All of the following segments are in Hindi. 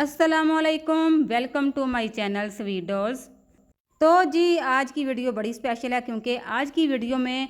अस्सलामुअलैकुम, welcome to my channel sweet dolls. तो जी आज की वीडियो बड़ी स्पेशल है क्योंकि आज की वीडियो में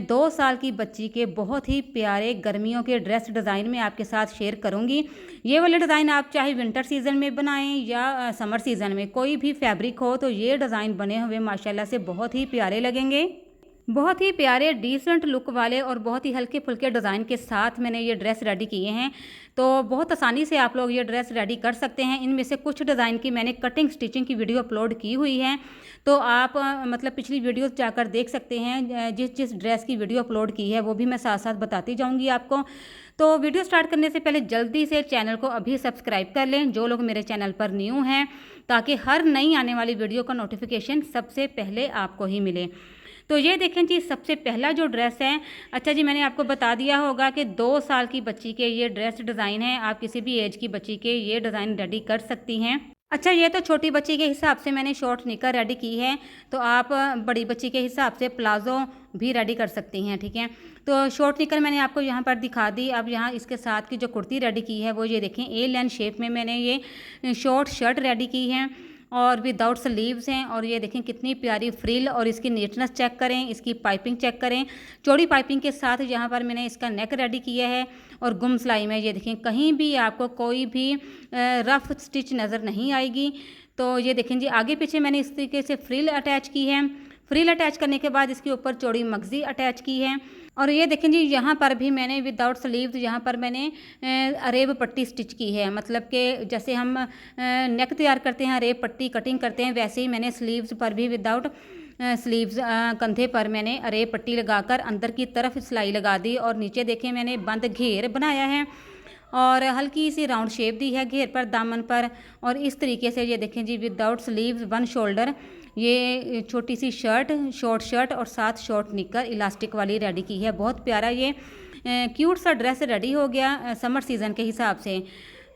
2 साल की बच्ची के बहुत ही प्यारे गर्मियों के ड्रेस डिज़ाइन में आपके साथ शेयर करूंगी। ये वाले डिज़ाइन आप चाहे विंटर सीज़न में बनाएं या समर सीज़न में, कोई भी फैब्रिक हो तो ये डिज़ाइन बने हुए माशाल्लाह से बहुत ही प्यारे लगेंगे। बहुत ही प्यारे डिसेंट लुक वाले और बहुत ही हल्के फुल्के डिज़ाइन के साथ मैंने ये ड्रेस रेडी किए हैं। तो बहुत आसानी से आप लोग ये ड्रेस रेडी कर सकते हैं। इनमें से कुछ डिज़ाइन की मैंने कटिंग स्टिचिंग की वीडियो अपलोड की हुई है, तो आप मतलब पिछली वीडियो जाकर देख सकते हैं। जिस जिस ड्रेस की वीडियो अपलोड की है वो भी मैं साथ साथ बताती जाऊँगी आपको। तो वीडियो स्टार्ट करने से पहले जल्दी से चैनल को अभी सब्सक्राइब कर लें जो लोग मेरे चैनल पर न्यू हैं, ताकि हर नई आने वाली वीडियो का नोटिफिकेशन सबसे पहले आपको ही मिले। तो ये देखें जी, सबसे पहला जो ड्रेस है, अच्छा जी मैंने आपको बता दिया होगा कि 2 साल की बच्ची के ये ड्रेस डिज़ाइन है। आप किसी भी एज की बच्ची के ये डिज़ाइन रेडी कर सकती हैं। अच्छा, ये तो छोटी बच्ची के हिसाब से मैंने शॉर्ट निकर रेडी की है, तो आप बड़ी बच्ची के हिसाब से प्लाजो भी रेडी कर सकती हैं, ठीक है। तो शॉर्ट निकर मैंने आपको यहाँ पर दिखा दी। अब यहाँ इसके साथ की जो कुर्ती रेडी की है वो ये देखें, ए लाइन शेप में मैंने ये शॉर्ट शर्ट रेडी की है और विदाउट स्लीव्स हैं। और ये देखें कितनी प्यारी फ्रिल, और इसकी नीटनेस चेक करें, इसकी पाइपिंग चेक करें। चौड़ी पाइपिंग के साथ यहाँ पर मैंने इसका नेक रेडी किया है और गुम सिलाई में ये देखें कहीं भी आपको कोई भी रफ स्टिच नज़र नहीं आएगी। तो ये देखें जी, आगे पीछे मैंने इस तरीके से फ्रिल अटैच की है। फ्रिल अटैच करने के बाद इसके ऊपर चौड़ी मगजी अटैच की है। और ये देखें जी, यहाँ पर भी मैंने विदाउट स्लीव्स यहाँ पर मैंने अरेब पट्टी स्टिच की है। मतलब कि जैसे हम नेक तैयार करते हैं, अरेब पट्टी कटिंग करते हैं, वैसे ही मैंने स्लीव्स पर भी विदाउट स्लीव्स कंधे पर मैंने अरेब पट्टी लगाकर अंदर की तरफ सिलाई लगा दी। और नीचे देखें मैंने बंद घेर बनाया है और हल्की सी राउंड शेप दी है घेर पर, दामन पर। और इस तरीके से ये देखें जी, विदाउट स्लीव्स वन शोल्डर ये छोटी सी शर्ट, शॉर्ट शर्ट और साथ शॉर्ट निकर इलास्टिक वाली रेडी की है। बहुत प्यारा ये क्यूट सा ड्रेस रेडी हो गया समर सीज़न के हिसाब से।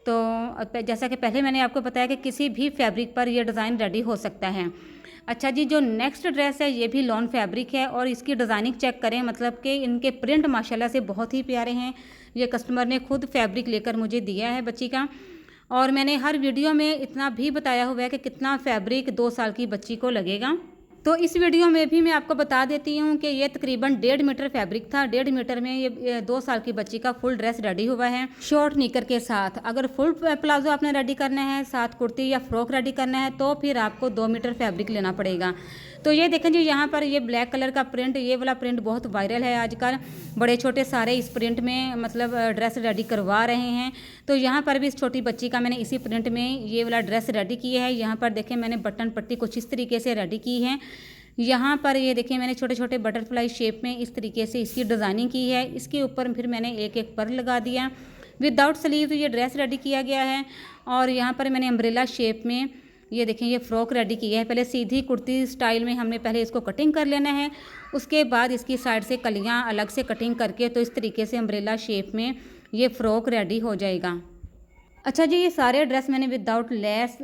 तो जैसा कि पहले मैंने आपको बताया कि किसी भी फैब्रिक पर यह डिज़ाइन रेडी हो सकता है। अच्छा जी, जो नेक्स्ट ड्रेस है ये भी लॉन फैब्रिक है और इसकी डिज़ाइनिंग चेक करें, मतलब कि इनके प्रिंट माशाल्लाह से बहुत ही प्यारे हैं। ये कस्टमर ने खुद फैब्रिक लेकर मुझे दिया है बच्ची का, और मैंने हर वीडियो में इतना भी बताया हुआ है कि कितना फैब्रिक 2 साल की बच्ची को लगेगा। तो इस वीडियो में भी मैं आपको बता देती हूँ कि ये तकरीबन 1.5 मीटर फैब्रिक था। 1.5 मीटर में ये 2 साल की बच्ची का फुल ड्रेस रेडी हुआ है शॉर्ट निकर के साथ। अगर फुल प्लाजो आपने रेडी करना है, साथ कुर्ती या फ्रॉक रेडी करना है, तो फिर आपको 2 मीटर फैब्रिक लेना पड़ेगा। तो ये देखें जी, यहाँ पर ये ब्लैक कलर का प्रिंट, ये वाला प्रिंट बहुत वायरल है आजकल। बड़े छोटे सारे इस प्रिंट में मतलब ड्रेस रेडी करवा रहे हैं। तो यहाँ पर भी इस छोटी बच्ची का मैंने इसी प्रिंट में ये वाला ड्रेस रेडी किया है। यहाँ पर देखें मैंने बटन पट्टी कुछ इस तरीके से रेडी की है। यहाँ पर ये देखिए मैंने छोटे छोटे बटरफ्लाई शेप में इस तरीके से इसकी डिज़ाइनिंग की है। इसके ऊपर फिर मैंने एक एक पर लगा दिया। विदाउट स्लीव ये ड्रेस रेडी किया गया है। और यहाँ पर मैंने अम्ब्रेला शेप में ये देखें ये फ्रॉक रेडी की है। पहले सीधी कुर्ती स्टाइल में हमने पहले इसको कटिंग कर लेना है, उसके बाद इसकी साइड से कलियाँ अलग से कटिंग करके तो इस तरीके से अम्ब्रेला शेप में ये फ़्रॉक रेडी हो जाएगा। अच्छा जी, ये सारे ड्रेस मैंने विदाउट लेस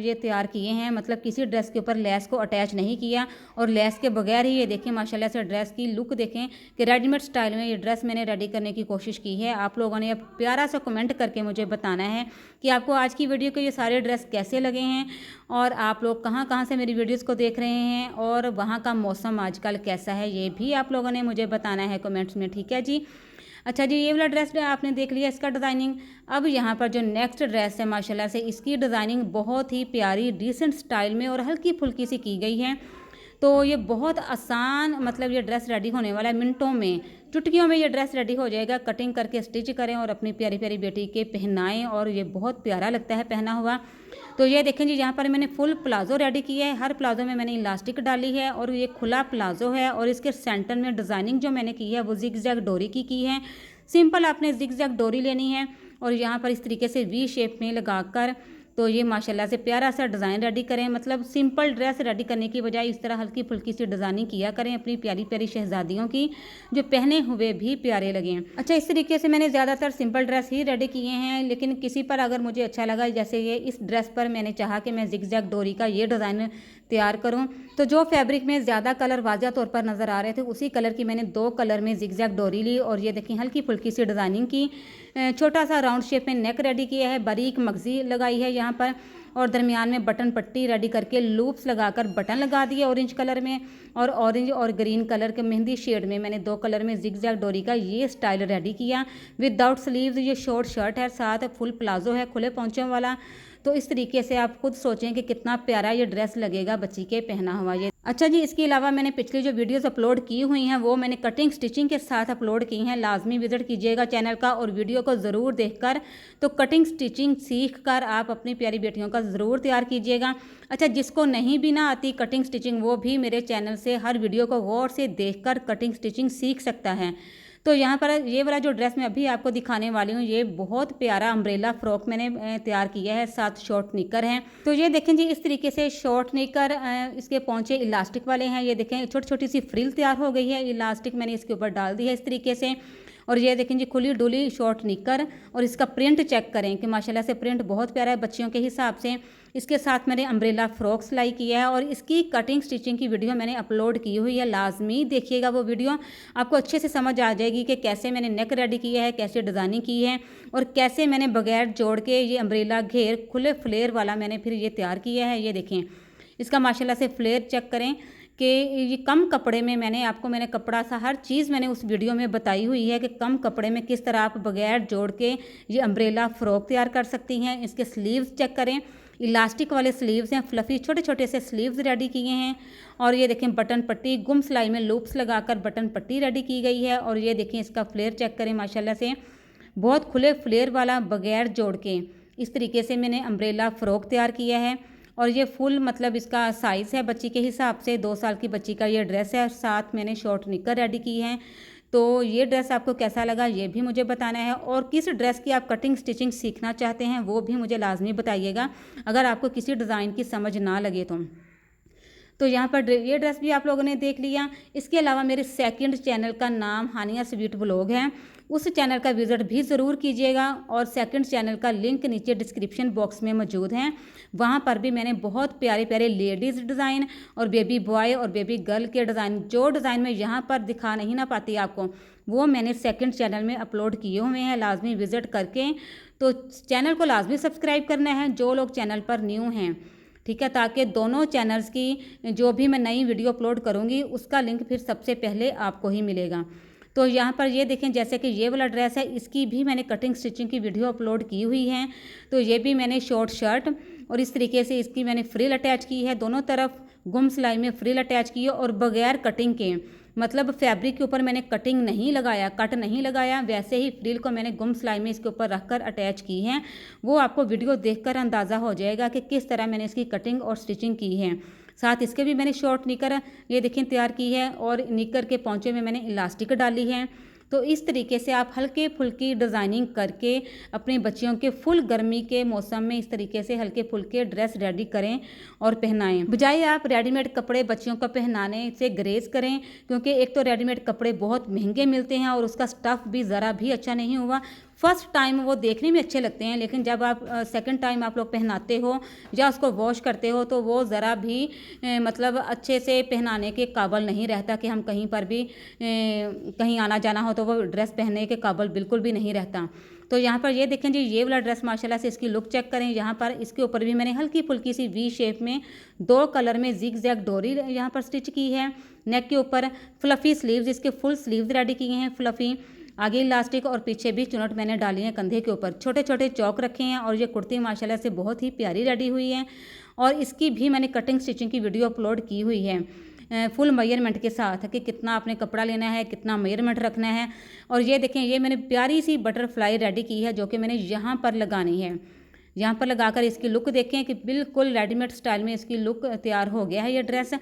ये तैयार किए हैं, मतलब किसी ड्रेस के ऊपर लेस को अटैच नहीं किया और लेस के बगैर ही ये देखें माशाल्लाह से ड्रेस की लुक देखें कि रेडीमेड स्टाइल में ये ड्रेस मैंने रेडी करने की कोशिश की है। आप लोगों ने अब प्यारा सा कमेंट करके मुझे बताना है कि आपको आज की वीडियो के ये सारे ड्रेस कैसे लगे हैं और आप लोग कहाँ कहाँ से मेरी वीडियोज़ को देख रहे हैं और वहाँ का मौसम आजकल कैसा है, ये भी आप लोगों ने मुझे बताना है कमेंट्स में, ठीक है जी। अच्छा जी, ये वाला ड्रेस आपने देख लिया इसका डिज़ाइनिंग। अब यहाँ पर जो नेक्स्ट ड्रेस है माशाल्लाह से इसकी डिज़ाइनिंग बहुत ही प्यारी डिसेंट स्टाइल में और हल्की फुल्की सी की गई है। तो ये बहुत आसान मतलब ये ड्रेस रेडी होने वाला है, मिनटों में चुटकियों में ये ड्रेस रेडी हो जाएगा। कटिंग करके स्टिच करें और अपनी प्यारी प्यारी बेटी के पहनाएं और ये बहुत प्यारा लगता है पहना हुआ। तो ये देखें जी, यहाँ पर मैंने फुल प्लाजो रेडी किया है। हर प्लाजो में मैंने इलास्टिक डाली है और ये खुला प्लाजो है और इसके सेंटर में डिज़ाइनिंग जो मैंने की है वो जिग जैग डोरी की है। सिंपल आपने जिग जैग डोरी लेनी है और यहाँ पर इस तरीके से वी शेप में लगाकर तो ये माशाल्लाह से प्यारा सा डिज़ाइन रेडी करें, मतलब सिंपल ड्रेस रेडी करने की बजाय इस तरह हल्की फुल्की सी डिज़ाइनिंग किया करें अपनी प्यारी प्यारी शहजादियों की, जो पहने हुए भी प्यारे लगें। अच्छा, इस तरीके से मैंने ज़्यादातर सिंपल ड्रेस ही रेडी किए हैं, लेकिन किसी पर अगर मुझे अच्छा लगा, जैसे ये इस ड्रेस पर मैंने चाहा कि मैं जिग-जैग डोरी का ये डिज़ाइन तैयार करूं, तो जो फैब्रिक में ज़्यादा कलर वाज़ह तौर पर नज़र आ रहे थे उसी कलर की मैंने 2 कलर में जिग-जैग डोरी ली और ये देखिए हल्की फुल्की सी डिज़ाइनिंग की, छोटा सा राउंड शेप में नेक रेडी किया है, बारीक मगज़ी लगाई है यहाँ पर, और दरमियान में बटन पट्टी रेडी करके लूप्स लगाकर बटन लगा दिए ऑरेंज कलर में, और ऑरेंज और ग्रीन कलर के मेहंदी शेड में मैंने 2 कलर में जिग-जैग डोरी का ये स्टाइल रेडी किया विदाउट स्लीव्स। ये शॉर्ट शर्ट है, साथ फुल प्लाजो है खुले पहुँचों वाला। तो इस तरीके से आप खुद सोचें कि कितना प्यारा ये ड्रेस लगेगा बच्ची के पहना हुआ ये। अच्छा जी, इसके अलावा मैंने पिछली जो वीडियोस अपलोड की हुई हैं वो मैंने कटिंग स्टिचिंग के साथ अपलोड की हैं, लाजमी विजिट कीजिएगा चैनल का और वीडियो को ज़रूर देखकर तो कटिंग स्टिचिंग सीख कर आप अपनी प्यारी बेटियों का ज़रूर तैयार कीजिएगा। अच्छा, जिसको नहीं भी ना आती कटिंग स्टिचिंग वो भी मेरे चैनल से हर वीडियो को गौर से देख कर कटिंग स्टिचिंग सीख सकता है। तो यहाँ पर ये वाला जो ड्रेस मैं अभी आपको दिखाने वाली हूँ, ये बहुत प्यारा अम्ब्रेला फ्रॉक मैंने तैयार किया है, साथ शॉर्ट निकर हैं। तो ये देखें जी, इस तरीके से शॉर्ट निकर, इसके पहुँचे इलास्टिक वाले हैं। ये देखें छोटी छोटी सी फ्रिल तैयार हो गई है, इलास्टिक मैंने इसके ऊपर डाल दी है इस तरीके से। और ये देखें जी खुली डुली शॉर्ट निकर, और इसका प्रिंट चेक करें कि माशाल्लाह से प्रिंट बहुत प्यारा है बच्चियों के हिसाब से। इसके साथ मैंने अम्ब्रेला फ्रॉक सिलाई किया है और इसकी कटिंग स्टिचिंग की वीडियो मैंने अपलोड की हुई है, लाजमी देखिएगा वो वीडियो, आपको अच्छे से समझ आ जाएगी कि कैसे मैंने नेक रेडी किया है, कैसे डिज़ाइनिंग की है और कैसे मैंने बगैर जोड़ के ये अम्ब्रेला घेर खुले फ्लेयर वाला मैंने फिर ये तैयार किया है। ये देखें इसका माशाल्लाह से फ्लेयर चेक करें कि ये कम कपड़े में मैंने कपड़ा सा हर चीज़ मैंने उस वीडियो में बताई हुई है कि कम कपड़े में किस तरह आप बगैर जोड़ के ये अम्ब्रेला फ्रॉक तैयार कर सकती हैं। इसके स्लीव्स चेक करें, इलास्टिक वाले स्लीव्स हैं, फ्लफ़ी छोटे छोटे से स्लीव्स रेडी किए हैं। और ये देखें बटन पट्टी गुम सिलाई में लूप्स लगाकर बटन पट्टी रेडी की गई है। और ये देखें इसका फ्लेयर चेक करें, माशाल्लाह से बहुत खुले फ्लेयर वाला बगैर जोड़ के इस तरीके से मैंने अम्ब्रेला फ्रॉक तैयार किया है। और ये फुल मतलब इसका साइज़ है बच्ची के हिसाब से, 2 साल की बच्ची का ये ड्रेस है, साथ मैंने शॉर्ट निकर रेडी की है। तो ये ड्रेस आपको कैसा लगा ये भी मुझे बताना है, और किस ड्रेस की आप कटिंग स्टिचिंग सीखना चाहते हैं वो भी मुझे लाजमी बताइएगा अगर आपको किसी डिज़ाइन की समझ ना लगे तो यहाँ पर ये ड्रेस भी आप लोगों ने देख लिया। इसके अलावा मेरे सेकंड चैनल का नाम हानिया स्वीट व्लॉग है, उस चैनल का विज़िट भी ज़रूर कीजिएगा और सेकंड चैनल का लिंक नीचे डिस्क्रिप्शन बॉक्स में मौजूद है। वहाँ पर भी मैंने बहुत प्यारे प्यारे लेडीज़ डिज़ाइन और बेबी बॉय और बेबी गर्ल के डिज़ाइन, जो डिज़ाइन मैं यहाँ पर दिखा नहीं ना पाती आपको, वो मैंने सेकंड चैनल में अपलोड किए हुए हैं, लाजमी विज़िट करके। तो चैनल को लाजमी सब्सक्राइब करना है जो लोग चैनल पर न्यू हैं, ठीक है, ताकि दोनों चैनल्स की जो भी मैं नई वीडियो अपलोड करूँगी उसका लिंक फिर सबसे पहले आपको ही मिलेगा। तो यहाँ पर ये देखें जैसे कि ये वाला ड्रेस है, इसकी भी मैंने कटिंग स्टिचिंग की वीडियो अपलोड की हुई है। तो ये भी मैंने शॉर्ट शर्ट और इस तरीके से इसकी मैंने फ्रिल अटैच की है, दोनों तरफ गुम सिलाई में फ्रिल अटैच की है और बगैर कटिंग के, मतलब फैब्रिक के ऊपर मैंने कटिंग नहीं लगाया, कट नहीं लगाया, वैसे ही फ्रिल को मैंने गुम सिलाई में इसके ऊपर रखकर अटैच की है। वो आपको वीडियो देखकर अंदाज़ा हो जाएगा कि किस तरह मैंने इसकी कटिंग और स्टिचिंग की है। साथ इसके भी मैंने शॉर्ट निकर ये देखें तैयार की है और निकर के पहुँचे में मैंने इलास्टिक डाली है। तो इस तरीके से आप हल्के फुल्की डिज़ाइनिंग करके अपनी बच्चियों के फुल गर्मी के मौसम में इस तरीके से हल्के फुल्के ड्रेस रेडी करें और पहनाएं, बजाय आप रेडीमेड कपड़े बच्चियों को पहनाने से ग्रेज करें, क्योंकि एक तो रेडीमेड कपड़े बहुत महंगे मिलते हैं और उसका स्टफ़ भी ज़रा भी अच्छा नहीं हुआ। फर्स्ट टाइम वो देखने में अच्छे लगते हैं, लेकिन जब आप सेकंड टाइम आप लोग पहनाते हो या उसको वॉश करते हो तो वो ज़रा भी मतलब अच्छे से पहनाने के काबिल नहीं रहता कि हम कहीं पर भी कहीं आना जाना हो तो वो ड्रेस पहनने के काबिल बिल्कुल भी नहीं रहता। तो यहाँ पर ये देखें जी, ये वाला ड्रेस माशाल्लाह से इसकी लुक चेक करें। यहाँ पर इसके ऊपर भी मैंने हल्की फुल्की सी वी शेप में 2 कलर में जिग जैग डोरी यहाँ पर स्टिच की है। नेक के ऊपर फ्लफ़ी स्लीव्स, इसके फुल स्लीव्स रेडी किए हैं फ्लफ़ी, आगे इलास्टिक और पीछे भी चुनट मैंने डाली है कंधे के ऊपर, छोटे छोटे चौक रखे हैं। और ये कुर्ती माशाल्लाह से बहुत ही प्यारी रेडी हुई है और इसकी भी मैंने कटिंग स्टिचिंग की वीडियो अपलोड की हुई है फुल मेजरमेंट के साथ कि कितना आपने कपड़ा लेना है, कितना मेजरमेंट रखना है। और ये देखें, ये मैंने प्यारी सी बटरफ्लाई रेडी की है जो कि मैंने यहाँ पर लगानी है। यहाँ पर लगाकर इसकी लुक देखें कि बिल्कुल रेडीमेड स्टाइल में इसकी लुक तैयार हो गया है ये ड्रेस।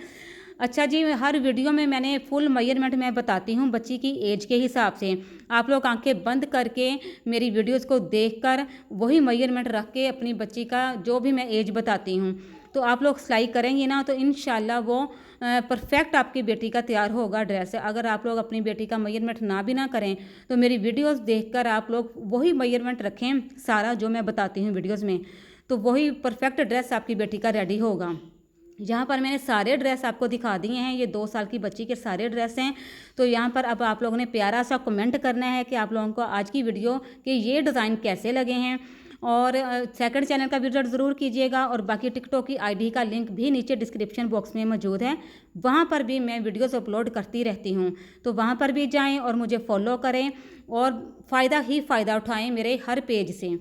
अच्छा जी, हर वीडियो में मैंने फुल मेजरमेंट मैं बताती हूँ बच्ची की एज के हिसाब से। आप लोग आंखें बंद करके मेरी वीडियोस को देखकर वही मेजरमेंट रख के अपनी बच्ची का जो भी मैं एज बताती हूँ तो आप लोग सिलाई करेंगे ना तो इंशाल्लाह वो परफेक्ट आपकी बेटी का तैयार होगा ड्रेस। अगर आप लोग अपनी बेटी का मेजरमेंट ना भी ना करें तो मेरी वीडियोस देखकर आप लोग वही मेजरमेंट रखें सारा जो मैं बताती हूँ वीडियोस में, तो वही परफेक्ट ड्रेस आपकी बेटी का रेडी होगा। यहाँ पर मैंने सारे ड्रेस आपको दिखा दिए हैं, ये 2 साल की बच्ची के सारे ड्रेस हैं। तो यहाँ पर अब आप लोगों ने प्यारा सा कमेंट करना है कि आप लोगों को आज की वीडियो के ये डिज़ाइन कैसे लगे हैं, और सेकंड चैनल का विजिट ज़रूर कीजिएगा। और बाकी टिकटॉक की आईडी का लिंक भी नीचे डिस्क्रिप्शन बॉक्स में मौजूद है, वहाँ पर भी मैं वीडियोस अपलोड करती रहती हूँ, तो वहाँ पर भी जाएँ और मुझे फॉलो करें और फ़ायदा ही फ़ायदा उठाएँ मेरे हर पेज से।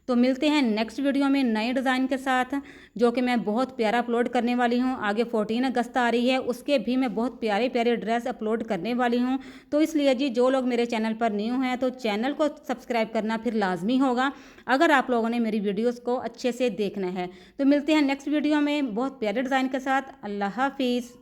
तो मिलते हैं नेक्स्ट वीडियो में नए डिज़ाइन के साथ, जो कि मैं बहुत प्यारा अपलोड करने वाली हूँ। आगे 14 अगस्त आ रही है, उसके भी मैं बहुत प्यारे प्यारे ड्रेस अपलोड करने वाली हूँ। तो इसलिए जी जो लोग मेरे चैनल पर न्यू हैं तो चैनल को सब्सक्राइब करना फिर लाजमी होगा अगर आप लोगों ने मेरी वीडियोस को अच्छे से देखना है। तो मिलते हैं नेक्स्ट वीडियो में बहुत प्यारे डिज़ाइन के साथ। अल्लाह हाफिज़।